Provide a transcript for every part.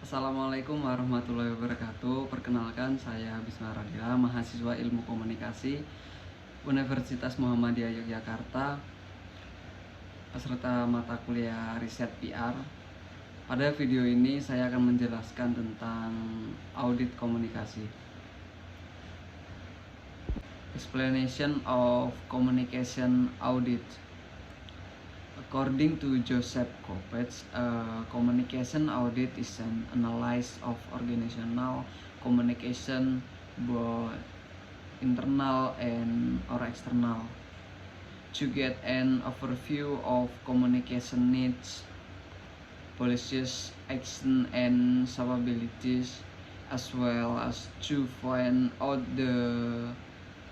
Assalamualaikum warahmatullahi wabarakatuh. Perkenalkan, saya Bisma Radila, mahasiswa Ilmu Komunikasi Universitas Muhammadiyah Yogyakarta, peserta mata kuliah Riset PR. Pada video ini saya akan menjelaskan tentang audit komunikasi. Explanation of communication audit. According to Joseph Kopetz, communication audit is an analysis of organizational communication, both internal and or external, to get an overview of communication needs, policies, action, and capabilities, as well as to find out the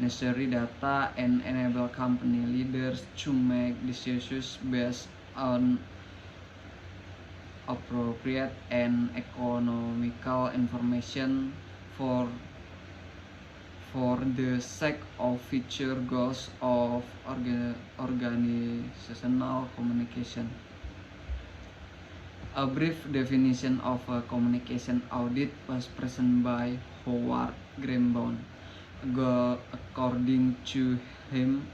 necessary data and enable company leaders to make decisions based on appropriate and economical information for the sake of future goals of organizational communication. A brief definition of a communication audit was presented by Howard Greenbaum. According to him,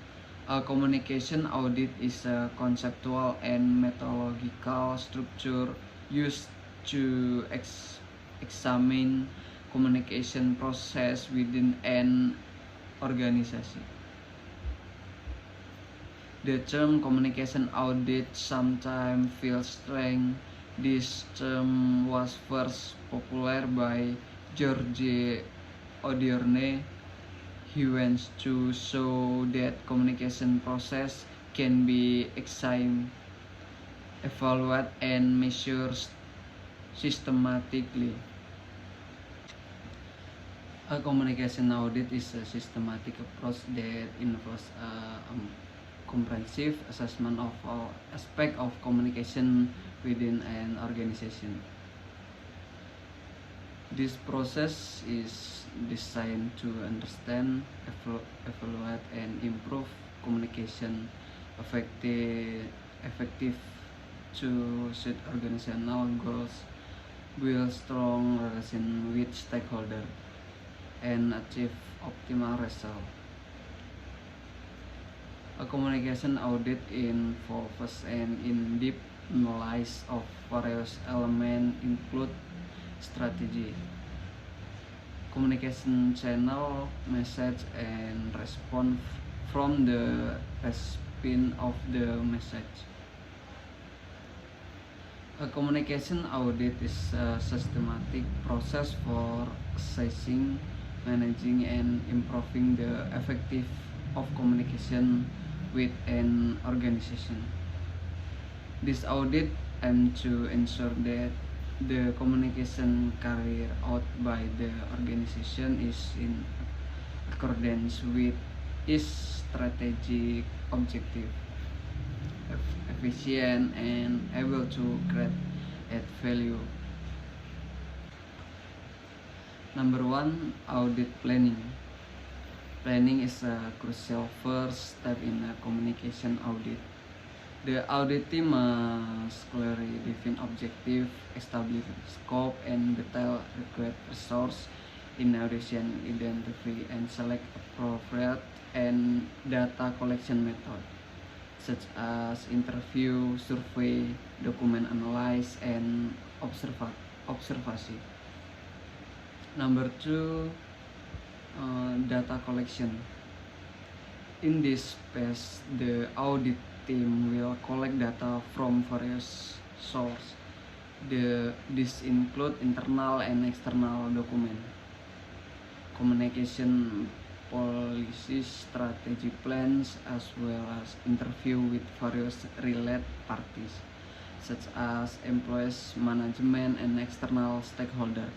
a communication audit is a conceptual and methodological structure used to examine communication process within an organization. The term communication audit sometimes feels strange. This term was first popular by George Odiorne. He wants to show that communication process can be examined, evaluated, and measured systematically. A communication audit is a systematic approach that involves a comprehensive assessment of all aspects of communication within an organization. This process is designed to understand, evaluate, and improve communication effective to set organizational goals, build strong relations with stakeholders, and achieve optimal results. A communication audit involves an in-depth analysis of various elements, include strategy, communication channel, message, and response from the recipient of the message. A communication audit is a systematic process for assessing, managing, and improving the effectiveness of communication with an organization. This audit aims to ensure that the communication carried out by the organization is in accordance with its strategic objective, efficient, and able to create add value. Number 1, audit planning. Planning is a crucial first step in a communication audit. The audit team must clearly define objective, establish scope, and detail required resource. In addition, identify and select appropriate and data collection method, such as interview, survey, document analysis, and observation. Number 2, data collection. In this phase, the audit team will collect data from various sources. This include internal and external document, communication policies, strategy plans, as well as interview with various related parties, such as employees, management, and external stakeholders.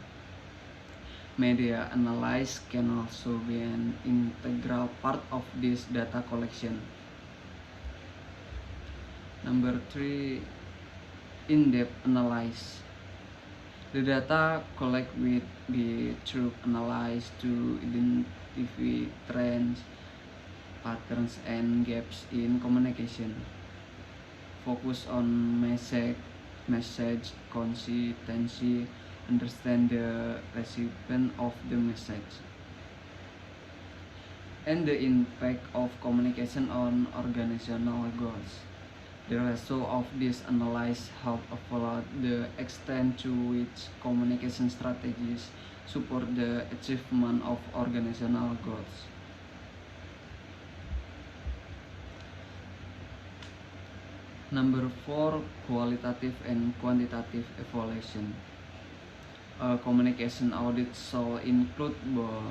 Media analysis can also be an integral part of this data collection. Number 3, in-depth analysis. The data collected will be through analyzed to identify trends, patterns, and gaps in communication. Focus on message consistency, understand the recipient of the message, and the impact of communication on organizational goals. The result of this analysis help evaluate the extent to which communication strategies support the achievement of organizational goals. Number 4, qualitative and quantitative evaluation. A communication audit shall include both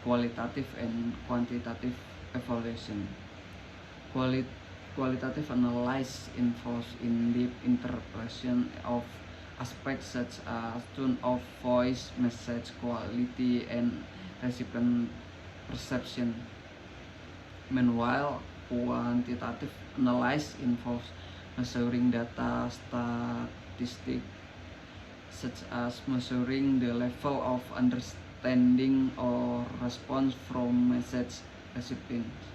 qualitative and quantitative evaluation. Qualitative analysis involves in-depth interpretation of aspects such as tone of voice, message quality, and recipient perception. Meanwhile, quantitative analysis involves measuring data statistics such as measuring the level of understanding or response from message recipients.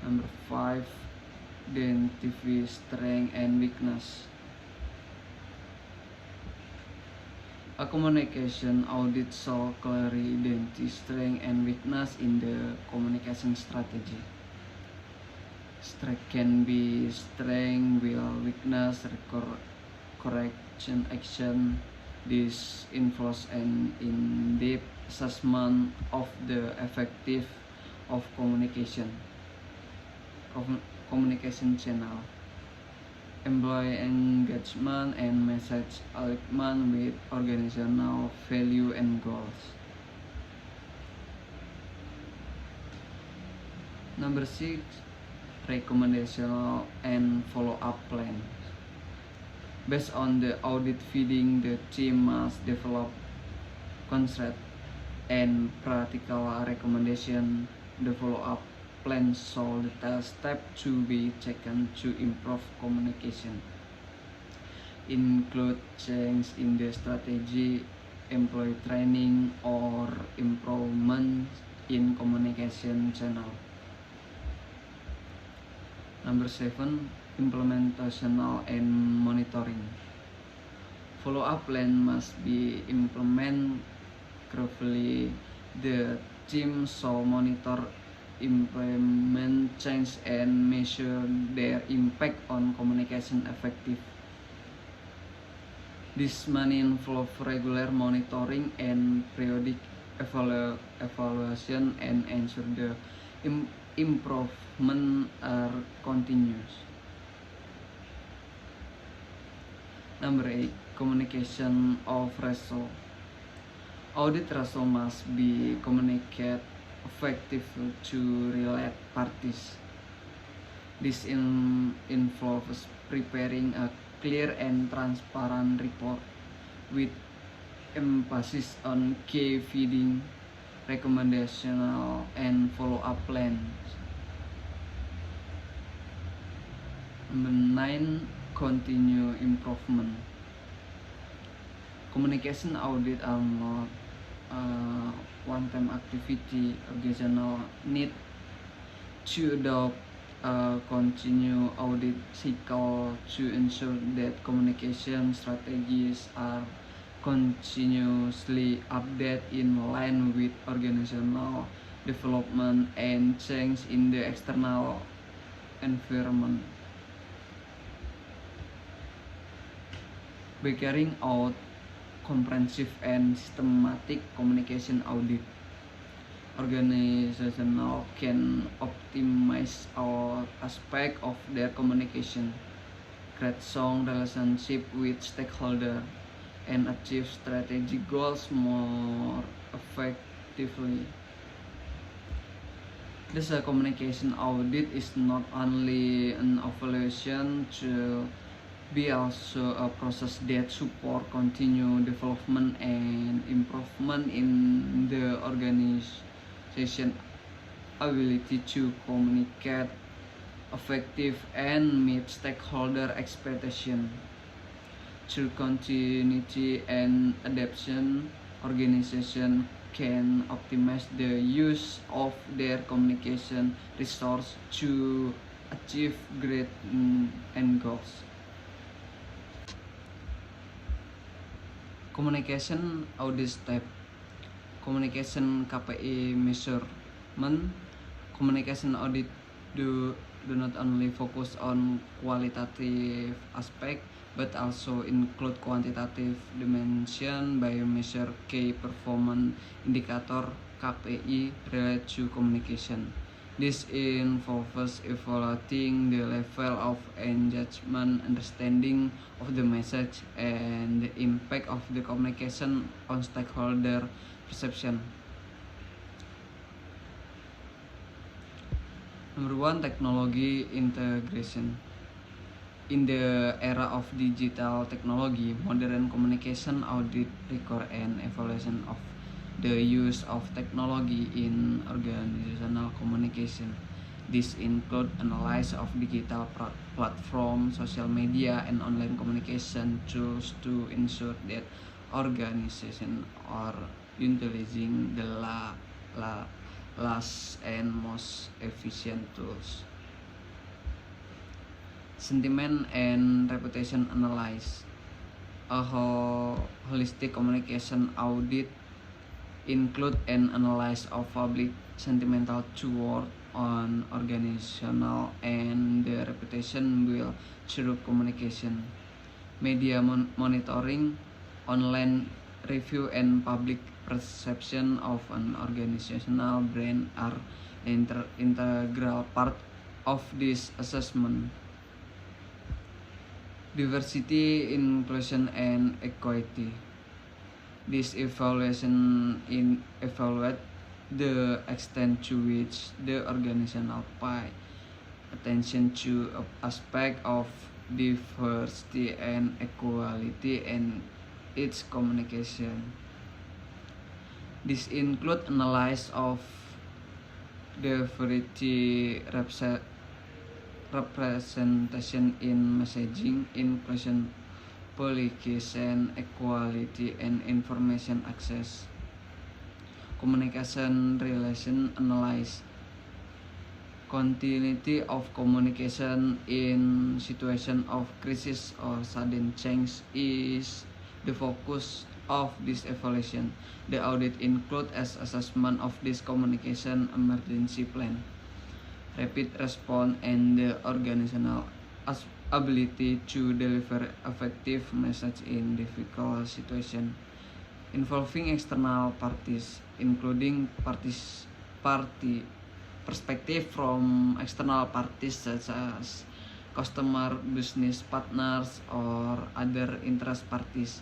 Number 5, identify strength and weakness. A communication audit shall clearly identify strength and weakness in the communication strategy. Strength can be strength, while weakness correction action. This involves an in-depth assessment of the effectiveness of communication channel, employee engagement, and message alignment with organizational value and goals. Number 6, recommendation and follow-up plan. Based on the audit finding, the team must develop concrete and practical recommendation. The follow-up plan shall detail steps to be taken to improve communication, include change in the strategy, employee training, or improvements in communication channel. Number 7, implementational and monitoring. Follow-up plan must be implemented carefully. The team shall monitor, implement change, and measure their impact on communication effective. This may involve regular monitoring and periodic evaluation and ensure the improvement are continuous. Number 8, communication of result. Audit result must be communicated effectively to related parties. This involves preparing a clear and transparent report with emphasis on key findings, recommendational, and follow-up plans. Number 9, continue improvement. Communication audit are not one-time activity. Organizational need to adopt a continuous audit cycle to ensure that communication strategies are continuously updated in line with organizational development and change in the external environment. By carrying out comprehensive and systematic communication audit, organizational can optimize all aspects of their communication, create strong relationship with stakeholders, and achieve strategic goals more effectively. This communication audit is not only an evaluation to be also a process that support continued development and improvement in the organization ability to communicate effective and meet stakeholder expectation. Through continuity and adaptation, organization can optimize the use of their communication resource to achieve great end goals. Communication audit step. Communication KPI measurement. Communication audit do not only focus on qualitative aspect but also include quantitative dimension by measure key performance indicator KPI related to communication. This involves evaluating the level of engagement, understanding of the message, and the impact of the communication on stakeholder perception. Number 1, technology integration. In the era of digital technology, modern communication audit record an evaluation of the use of technology in organizational communication. This include analysis of digital platform, social media, and online communication tools to ensure that organizations are utilizing the last and most efficient tools. Sentiment and reputation analysis. A holistic communication audit include an analysis of public sentimental toward an organizational and the reputation built through communication. Media monitoring, online review, and public perception of an organizational brand are integral part of this assessment. Diversity, inclusion, and equity. This evaluation evaluate the extent to which the organizational pay attention to aspect of diversity and equality in its communication. This include analysis of diversity representation in messaging, inclusion, publication, equality, and information access. Communication relation analysis. Continuity of communication in situation of crisis or sudden change is the focus of this evaluation. The audit includes as assessment of this communication emergency plan, rapid response, and the organizational ability to deliver effective message in difficult situation, involving external parties, including party perspective from external parties such as customer, business partners, or other interest parties,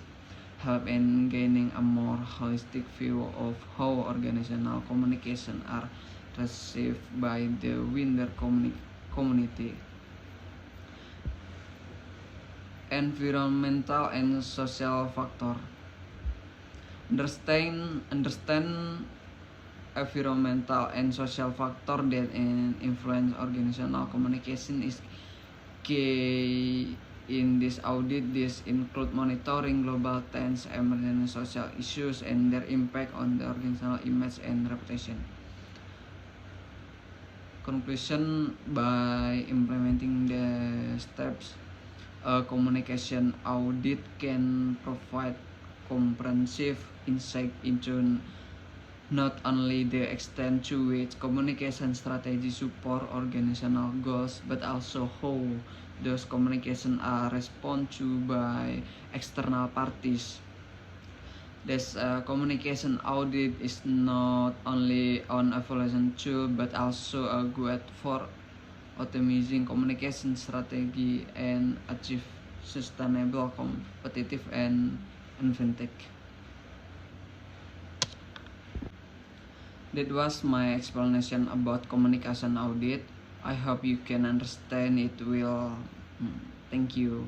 help in gaining a more holistic view of how organizational communication are received by the wider community. Environmental and social factor. Understand environmental and social factor that influence organizational communication is key in this audit. This include monitoring global trends, emerging social issues, and their impact on the organizational image and reputation. Conclusion. By implementing the steps, a communication audit can provide comprehensive insight into not only the extent to which communication strategy support organizational goals, but also how those communications are responded to by external parties. This communication audit is not only an evaluation tool, but also a guide for optimizing communication strategy and achieve sustainable, competitive, and inventive. That was my explanation about communication audit. I hope you can understand it well. Thank you.